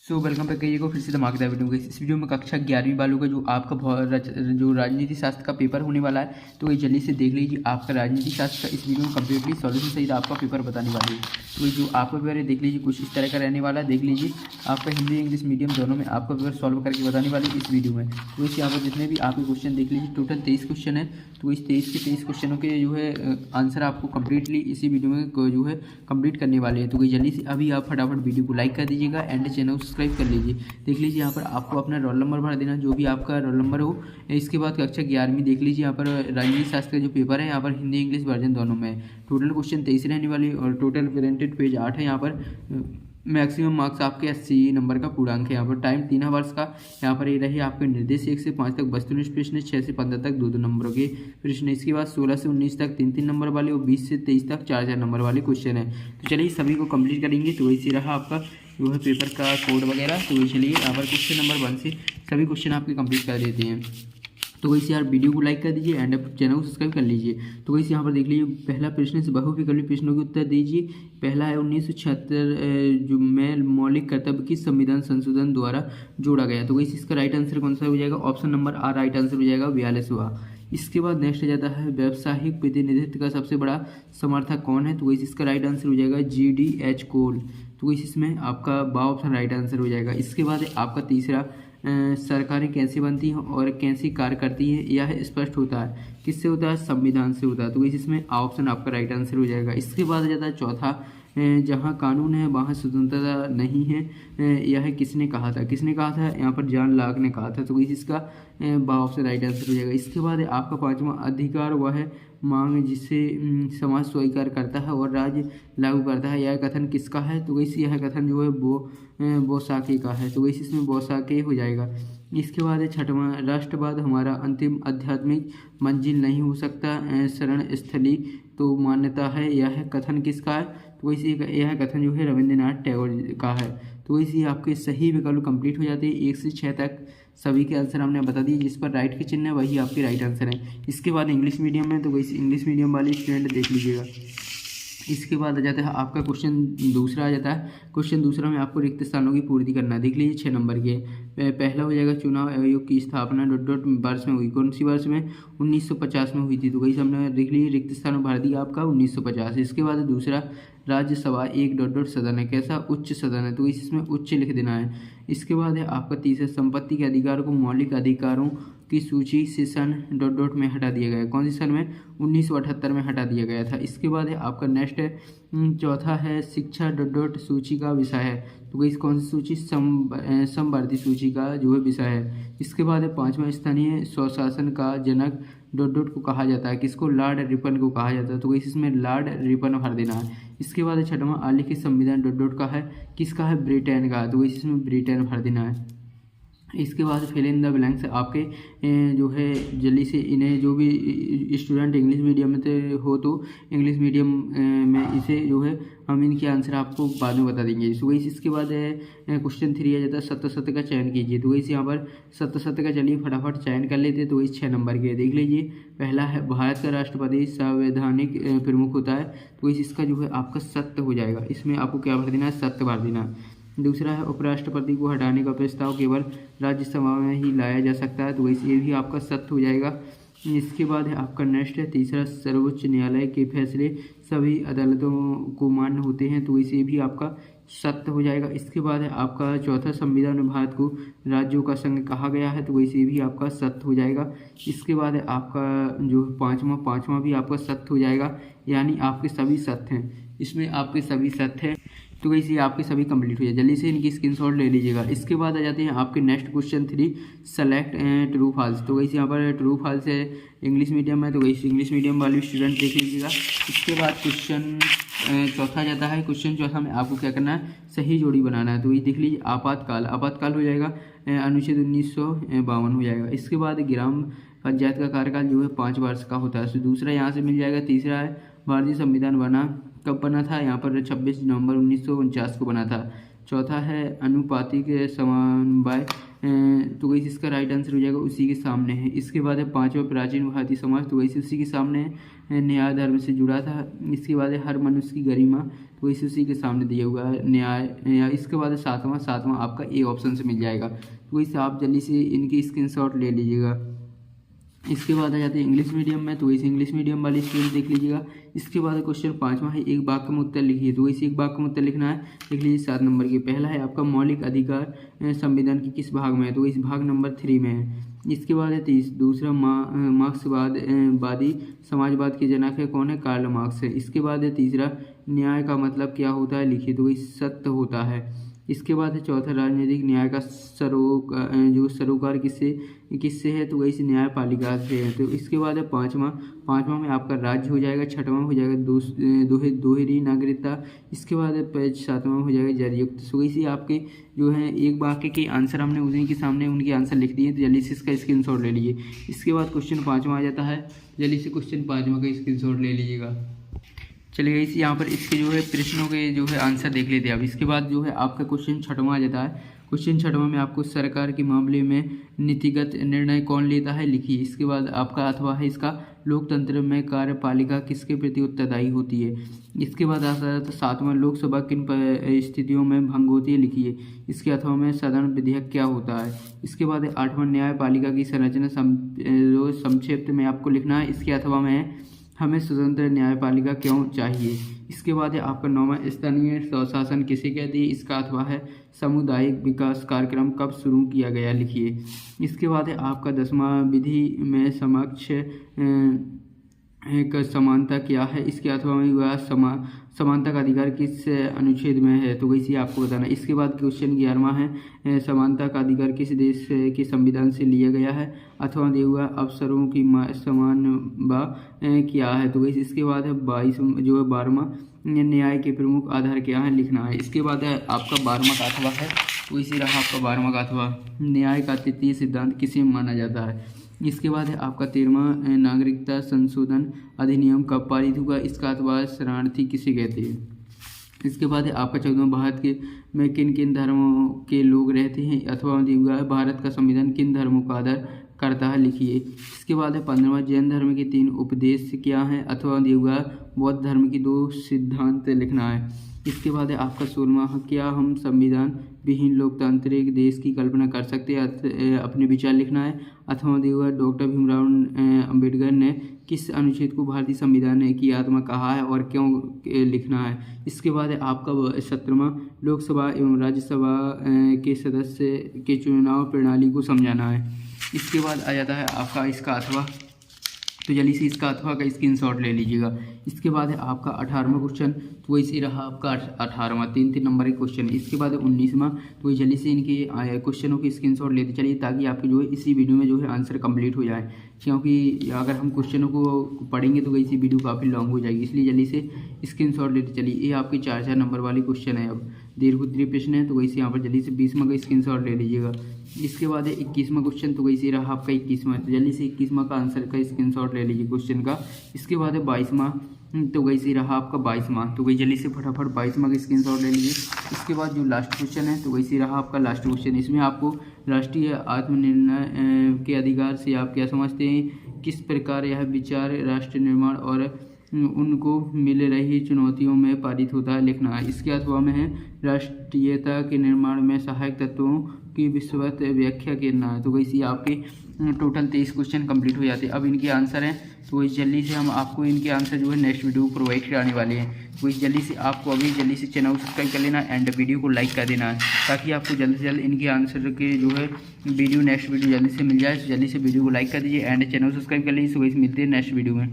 Welcome back करिएगा फिर से धमाकेदार वीडियो में। इस वीडियो में कक्षा 11वीं वालों का जो आपका जो राजनीति शास्त्र का पेपर होने वाला है, तो ये जल्दी से देख लीजिए। आपका राजनीति शास्त्र का इस वीडियो में कम्प्लीटली सॉल्यूशन सहित आपका पेपर बताने वाले हैं। तो जो आपका पेपर है देख लीजिए, कुछ इस तरह का रहने वाला है। देख लीजिए, आपका हिंदी इंग्लिश मीडियम दोनों में आपका पेपर सॉल्व करके बताने वाले इस वीडियो में। तो इस यहाँ पर जितने भी आपके क्वेश्चन देख लीजिए, टोटल 23 क्वेश्चन है। तो इस 23 के 23 क्वेश्चनों के जो है आंसर आपको कम्प्लीटली इसी वीडियो में जो है कंप्लीट करने वाले हैं। तो जल्दी से अभी आप फटाफट वीडियो को लाइक कर दीजिएगा एंड चैनल को सब्सक्राइब कर लीजिए। देख लीजिए, यहाँ पर आपको अपना रोल नंबर भर देना, जो भी आपका रोल नंबर हो। इसके बाद कक्षा 11वीं देख लीजिए, यहाँ पर राजनीति शास्त्र का जो पेपर है, यहाँ पर हिंदी इंग्लिश वर्जन दोनों में है। टोटल क्वेश्चन 23 रहने वाली और टोटल प्रिंटेड पेज 8 है। यहाँ पर मैक्सिमम मार्क्स आपके 80 नंबर का पूर्णांक है। यहाँ पर टाइम 3 आवर्स का। यहाँ पर ये रहे आपके निर्देश 1 से 5 तक वस्तुनिष्ठ प्रश्न, 6 से 15 तक 2-2 नंबरों के प्रश्न। इसके बाद 16 से 19 तक 3-3 नंबर वाले और 20 से 23 तक 4-4 नंबर वाले क्वेश्चन है। तो चलिए सभी को कंप्लीट करेंगे। तो इसी रहा आपका जो है पेपर का कोड वगैरह। तो चलिए यहाँ पर क्वेश्चन नंबर 1 से सभी क्वेश्चन आपके कंप्लीट कर देते हैं। तो वैसे यार वीडियो को लाइक कर दीजिए एंड चैनल को सब्सक्राइब कर लीजिए। तो वैसे यहाँ पर देख लीजिए, पहला प्रश्न से बहुविकल्पी प्रश्नों के उत्तर दीजिए। पहला है 1976 जो में मौलिक कर्तव्य की संविधान संशोधन द्वारा जोड़ा गया। तो वैसे इसका राइट आंसर कौन सा हो जाएगा? Option number R right answer हो जाएगा, 42वां। इसके बाद नेक्स्ट जाता है व्यावसायिक प्रतिनिधित्व का सबसे बड़ा समर्थक कौन है? तो वैसे इसका राइट आंसर हो जाएगा GDH कोल। तो वैसे इसमें आपका बा ऑप्शन राइट आंसर हो जाएगा। इसके बाद आपका तीसरा सरकारें कैसे बनती हैं और कैसी कार्य करती हैं, यह स्पष्ट होता है किससे होता है? संविधान से होता है। तो इसमें ऑप्शन आपका राइट आंसर हो जाएगा। इसके बाद आ जाता है चौथा, जहाँ कानून है वहाँ स्वतंत्रता नहीं है, यह किसने कहा था? किसने कहा था? यहाँ पर जॉन लॉक ने कहा था। तो इसका बा ऑप्शन राइट आंसर हो जाएगा। इसके बाद आपका पांचवा अधिकार वह है मांग जिसे समाज स्वीकार करता है और राज्य लागू करता है, यह कथन किसका है? तो वैसे यह कथन जो है बोसाके का है। तो वैसे इसमें बोसाके हो जाएगा। इसके बाद छठवां, राष्ट्रवाद हमारा अंतिम आध्यात्मिक मंजिल नहीं हो सकता, शरण स्थली तो मान्यता है, यह कथन किसका है? तो वैसे यह कथन जो है रविंद्रनाथ टैगोर का है। तो वैसे आपके सही विकल्प कंप्लीट हो जाते हैं। 1 से 6 तक सभी के आंसर हमने बता दिए। जिस पर राइट के चिन्ह है वही आपके राइट आंसर है। इसके बाद इंग्लिश मीडियम में, तो वैसे इंग्लिश मीडियम वाले स्टूडेंट देख लीजिएगा। इसके बाद आ जाता है आपका क्वेश्चन दूसरा आ जाता है। क्वेश्चन दूसरा में आपको रिक्त स्थानों की पूर्ति करना है। देख लीजिए 6 नंबर के। पहला हो जाएगा चुनाव आयोग की स्थापना ... वर्ष में हुई। कौन सी वर्ष में? 1950 में हुई थी। तो वही हमने देख लीजिए, रिक्त स्थान भर दिया आपका 1950। इसके बाद दूसरा, राज्यसभा एक ... सदन है, कैसा? उच्च सदन है। तो इसमें उच्च लिख देना है। इसके बाद है आपका तीसरा, संपत्ति के अधिकार को मौलिक अधिकारों की सूची से सन ... में हटा दिया गया। कौन सी सन में? 1978 में हटा दिया गया था। इसके बाद है आपका नेक्स्ट चौथा है शिक्षा ... सूची का विषय है। तो इस कौन सी सूची? समवर्ती सूची का जो है विषय है। इसके बाद है पांचवा, स्थानीय स्वशासन का जनक ... को कहा जाता है, किसको? लॉर्ड रिपन को कहा जाता है। तो इसमें लॉर्ड रिपन भर देना है। इसके बाद छठवां, आलिखित संविधान ... का है, किसका है? ब्रिटेन का। तो इसमें ब्रिटेन भर देना है। इसके बाद फिल इन द ब्लैंक्स आपके जो है जल्दी से इन्हें जो भी स्टूडेंट इंग्लिश मीडियम में हो तो इंग्लिश मीडियम में इसे जो है हम इनके आंसर आपको बाद में बता देंगे। तो वैसे इसके बाद क्वेश्चन 3 आ जाता है, सत्य सत्य का चयन कीजिए। तो वैसे यहाँ पर सत्य सत्य का चलिए फटाफट चयन कर लेते हैं। तो वैसे 6 नंबर के देख लीजिए। पहला है भारत का राष्ट्रपति संवैधानिक प्रमुख होता है। तो वैसे इसका जो है आपका सत्य हो जाएगा। इसमें आपको क्या भर देना है? सत्य भर देना है। दूसरा है उपराष्ट्रपति को हटाने का प्रस्ताव केवल राज्यसभा में ही लाया जा सकता है। तो वैसे ये भी आपका सत्य हो जाएगा। इसके बाद है आपका नेक्स्ट है तीसरा, सर्वोच्च न्यायालय के फैसले सभी अदालतों को मान्य होते हैं। तो वैसे ये भी आपका सत्य हो जाएगा। इसके बाद है आपका चौथा, संविधान में भारत को राज्यों का संघ कहा गया है। तो वैसे भी आपका सत्य हो जाएगा। इसके बाद है आपका जो पाँचवा भी आपका सत्य हो जाएगा। यानी आपके सभी सत्य हैं, इसमें आपके सभी सत्य हैं। तो वैसे आपके सभी कंप्लीट हो जाए। जल्दी से इनकी स्क्रीनशॉट ले लीजिएगा। इसके बाद आ जाते हैं आपके next question 3, select true false. तो वैसे यहाँ पर ट्रू फॉल्स है इंग्लिश मीडियम में। तो वैसे इंग्लिश मीडियम वाले स्टूडेंट देख लीजिएगा। इसके बाद क्वेश्चन चौथा जाता है। क्वेश्चन चौथा में आपको क्या करना है? सही जोड़ी बनाना है। तो ये देख लीजिए, आपातकाल हो जाएगा, अनुच्छेद 1952 हो जाएगा। इसके बाद ग्राम पंचायत का कार्यकाल जो है 5 वर्ष का होता है। तो दूसरा यहाँ से मिल जाएगा। तीसरा है भारतीय संविधान कब बना था? यहाँ पर 26 नवंबर 1949 को बना था। चौथा है अनुपातिक समवाय, तो वैसे इसका राइट आंसर हो जाएगा उसी के सामने है। इसके बाद है पांचवा प्राचीन भारतीय समाज, तो वैसे उसी के सामने है न्याय धर्म से जुड़ा था। इसके बाद है हर मनुष्य की गरिमा, तो वैसे उसी के सामने दिया हुआ है न्याय। इसके बाद है सातवां आपका ए ऑप्शन से मिल जाएगा, तो वैसे आप जल्दी से इनकी स्क्रीनशॉट ले लीजिएगा। इसके बाद आ जाते हैं इंग्लिश मीडियम में, तो वैसे इंग्लिश मीडियम वाली स्टूडेंट देख लीजिएगा। इसके बाद क्वेश्चन 5वां है एक वाक्य में उत्तर लिखिए, तो वैसे एक वाक्य में उत्तर लिखना है, देख लीजिए 7 नंबर के। पहला है आपका मौलिक अधिकार संविधान के किस भाग में है, तो इस भाग नंबर 3 में है। इसके बाद है दूसरा मार्क्सवादी समाजवाद के जनक है कौन है, कार्ल मार्क्स है। इसके बाद है तीसरा न्याय का मतलब क्या होता है लिखिए, तो वही सत्य होता है। इसके बाद है चौथा राजनीतिक न्याय का सरोकार किससे है, तो वही न्यायपालिका से है। तो इसके बाद है पाँचवा में आपका राज्य हो जाएगा। छठवां हो जाएगा दोहरी नागरिकता। इसके बाद है सातवां हो जाएगा जरयुक्त। तो वैसे आपके जो है एक वाक्य के आंसर हमने उन्हीं के सामने उनके आंसर लिख दिए, तो जल्दी से इसका स्क्रीनशॉट ले लीजिए। इसके बाद क्वेश्चन 5वां आ जाता है, जल्दी से क्वेश्चन 5वां का स्क्रीनशॉट ले लीजिएगा। चलिए इस यहाँ पर इसके जो है प्रश्नों के जो है आंसर देख लेते हैं। अब इसके बाद जो है आपका क्वेश्चन 6वां आ जाता है। क्वेश्चन 6वां में आपको सरकार के मामले में नीतिगत निर्णय कौन लेता है लिखिए। इसके बाद आपका अथवा है इसका लोकतंत्र में कार्यपालिका किसके प्रति उत्तरदायी होती है। इसके बाद आता है तो 7वां लोकसभा किन स्थितियों में भंग होती है लिखिए। इसके अथवा में सदन विधेयक क्या होता है। इसके बाद 8वां न्यायपालिका की संरचना संक्षिप्त में आपको लिखना है। इसके अथवा में हमें स्वतंत्र न्यायपालिका क्यों चाहिए। इसके बाद है आपका 9वां स्थानीय स्वशासन किसे कहते हैं। इसका अथवा है सामुदायिक विकास कार्यक्रम कब शुरू किया गया लिखिए। इसके बाद है आपका 10वां विधि में समक्ष एक समानता क्या है। इसके अथवा में वह समानता का अधिकार किस अनुच्छेद में है, तो वैसे आपको बताना। इसके बाद क्वेश्चन 11वां है समानता का अधिकार किस देश के संविधान से लिया गया है अथवा दिया हुआ अवसरों की समान क्या है, तो वैसे इसके बाद है 12वां न्याय के प्रमुख आधार क्या है लिखना है। इसके बाद है आपका 12वां का अथवा है, तो इसी रहा आपका 12वां का अथवा न्याय का तृतीय सिद्धांत किसे माना जाता है। इसके बाद है आपका 13वां नागरिकता संशोधन अधिनियम कब पारित हुआ। इसका अथवा शरणार्थी किसे कहते हैं। इसके बाद है आपका 14वां भारत में किन किन धर्मों के लोग रहते हैं अथवा दिया है भारत का संविधान किन धर्मों का आदर करता है लिखिए। इसके बाद है 15वां जैन धर्म के 3 उपदेश क्या हैं अथवा दिया बौद्ध धर्म की 2 सिद्धांत लिखना है। इसके बाद है आपका 16वां क्या हम संविधान विहीन लोकतांत्रिक देश की कल्पना कर सकते हैं अपने विचार लिखना है अथवा दिया डॉक्टर भीमराव अंबेडकर ने किस अनुच्छेद को भारतीय संविधान की आत्मा कहा है और क्यों लिखना है। इसके बाद है आपका 17वां लोकसभा एवं राज्यसभा के सदस्य के चुनाव प्रणाली को समझाना है। इसके बाद आ जाता है आपका इसका अथवा, तो जल्दी से इसका अथवा का स्क्रीनशॉट ले लीजिएगा। इसके बाद है आपका 18वां क्वेश्चन, तो वैसे रहा आपका 18वां 3 नंबर के क्वेश्चन। इसके बाद है 19वां, तो वही जल्दी से इनके क्वेश्चनों की स्क्रीनशॉट लेते चलिए ताकि आपके जो है इसी वीडियो में जो है आंसर कंप्लीट हो जाए, क्योंकि अगर हम क्वेश्चनों को पढ़ेंगे तो वैसी वीडियो काफ़ी लॉन्ग हो जाएगी, इसलिए जल्दी से स्क्रीनशॉट लेते चलिए। ये आपके 4 नंबर वाले क्वेश्चन है। अब दीर्घोत्तरीय प्रश्न है, तो वैसे यहाँ पर जल्दी से 20वां का स्क्रीनशॉट ले लीजिएगा। इसके बाद है 21वां क्वेश्चन, तो वैसे रहा आपका 21वां, तो जल्दी से 21वां का आंसर का स्क्रीनशॉट ले लीजिए क्वेश्चन का। इसके बाद है 22वां, तो वैसे रहा आपका 22वां, तो वही जल्दी से फटाफट 22वां का स्क्रीनशॉट ले लीजिए। इसके बाद जो लास्ट क्वेश्चन है, तो वैसे रहा आपका लास्ट क्वेश्चन। इसमें आपको राष्ट्रीय आत्मनिर्णय के अधिकार से आप क्या समझते हैं, किस प्रकार यह विचार राष्ट्र निर्माण और उनको मिल रही चुनौतियों में पारित होता है लिखना है। इसके अथवा में है राष्ट्रीयता के निर्माण में सहायक तत्वों की विस्तृत व्याख्या करना है। तो वैसे आपके टोटल 23 क्वेश्चन कंप्लीट हो जाते हैं। अब इनके आंसर हैं, तो वही जल्दी से हम आपको इनके आंसर जो है नेक्स्ट वीडियो को प्रोवाइड कराने वाले हैं। वही जल्दी से आपको अभी जल्दी से चैनल सब्सक्राइब कर लेना एंड वीडियो को लाइक कर देना है, ताकि आपको जल्द से जल्द इनके आंसर के जो है वीडियो नेक्स्ट वीडियो जल्दी से मिल जाए। जल्दी से वीडियो को लाइक कर दीजिए एंड चैनल सब्सक्राइब कर लीजिए। तो वही मिलते हैं नेक्स्ट वीडियो में।